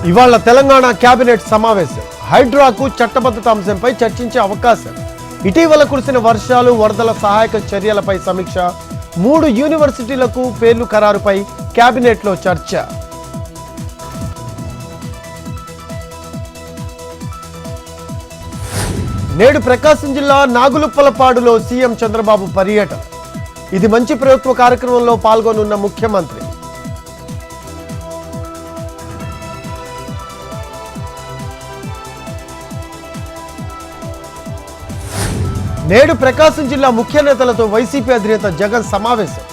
ఇవాళ తెలంగాణ కేబినెట్ సమావేశం. హైడ్రాకు చట్టబద్ధత అంశంపై చర్చించే అవకాశం. ఇటీవల కురిసిన వర్షాలు, వరదల సహాయక చర్యలపై సమీక్ష. 3 యూనివర్సిటీలకు పేర్లు ఖరారుపై కేబినెట్లో చర్చ. నేడు ప్రకాశం జిల్లా నాగులుప్పలపాడులో సీఎం చంద్రబాబు పర్యటన. ఇది మంచి ప్రభుత్వ కార్యక్రమంలో పాల్గొనున్న ముఖ్యమంత్రి. నేడు ప్రకాశం జిల్లా ముఖ్య నేతలతో వైసీపీ అధినేత జగన్ సమావేశం.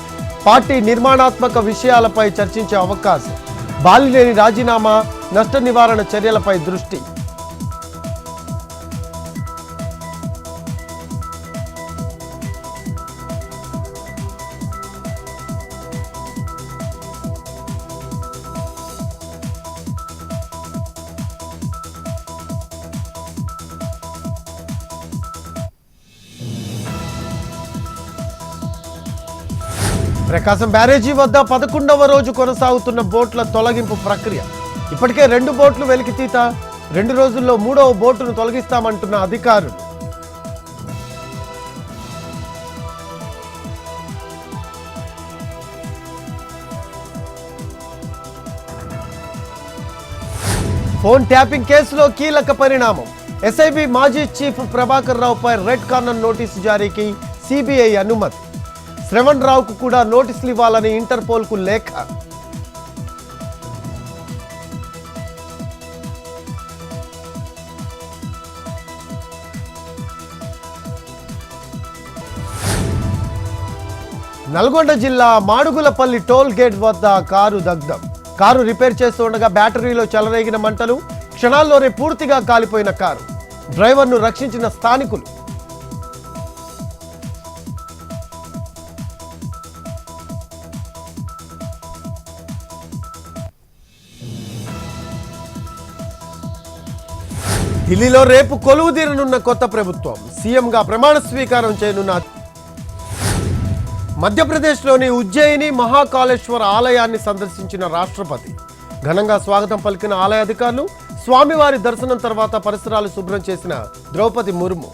పార్టీ నిర్మాణాత్మక విషయాలపై చర్చించే అవకాశం. బాలినేని రాజీనామా, నష్ట నివారణ చర్యలపై దృష్టి. ప్రకాశం బ్యారేజీ వద్ద 11వ రోజు కొనసాగుతున్న బోట్ల తొలగింపు ప్రక్రియ. ఇప్పటికే 2 బోట్లు వెలికితీత. 2 రోజుల్లో 3వ బోటును తొలగిస్తామంటున్న అధికారులు. ఫోన్ ట్యాపింగ్ కేసులో కీలక పరిణామం. ఎస్ఐబి మాజీ చీఫ్ ప్రభాకర్ రావుపై రెడ్ కార్నర్ నోటీసు జారీకి సిబిఐ అనుమతి. శ్రవణ్ రావుకు కూడా నోటీసులు ఇవ్వాలని ఇంటర్పోల్కు లేఖ. నల్గొండ జిల్లా మాడుగులపల్లి టోల్ గేట్ వద్ద కారు దగ్ధం. కారు రిపేర్ చేస్తుండగా బ్యాటరీలో చెలరేగిన మంటలు. క్షణాల్లోనే పూర్తిగా కాలిపోయిన కారు. డ్రైవర్ను రక్షించిన స్థానికులు. ఢిల్లీలో రేపు కొలువుదీరనున్న కొత్త ప్రభుత్వం. సీఎంగా ప్రమాణ స్వీకారం చేయనున్న. మధ్యప్రదేశ్లోని ఉజ్జయిని మహాకాళేశ్వర ఆలయాన్ని సందర్శించిన రాష్ట్రపతి. ఘనంగా స్వాగతం పలికిన ఆలయ అధికారులు. స్వామివారి దర్శనం తర్వాత పరిసరాలు శుభ్రం చేసిన ద్రౌపది ముర్ము.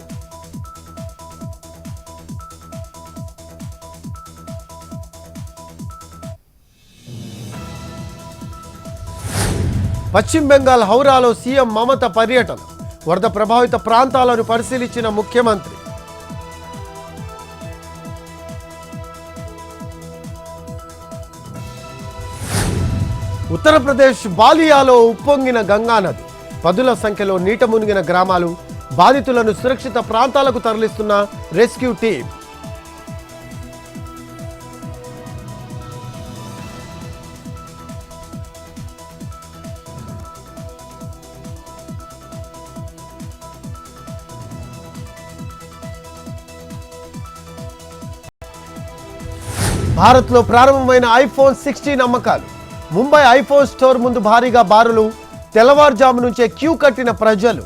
పశ్చిమ బెంగాల్ హౌరాలో సీఎం మమత పర్యటన. వరద ప్రభావిత ప్రాంతాలను పరిశీలించిన ముఖ్యమంత్రి. ఉత్తరప్రదేశ్ బాలియాలో ఉప్పొంగిన గంగా నది. పదుల సంఖ్యలో నీట మునిగిన గ్రామాలు. బాధితులను సురక్షిత ప్రాంతాలకు తరలిస్తున్న రెస్క్యూ టీం. భారత్లో ప్రారంభమైన ఐఫోన్ 16 అమ్మకాలు. ముంబై ఐఫోన్ స్టోర్ ముందు భారీగా బారులు. తెల్లవారుజాము నుంచే క్యూ కట్టిన ప్రజలు.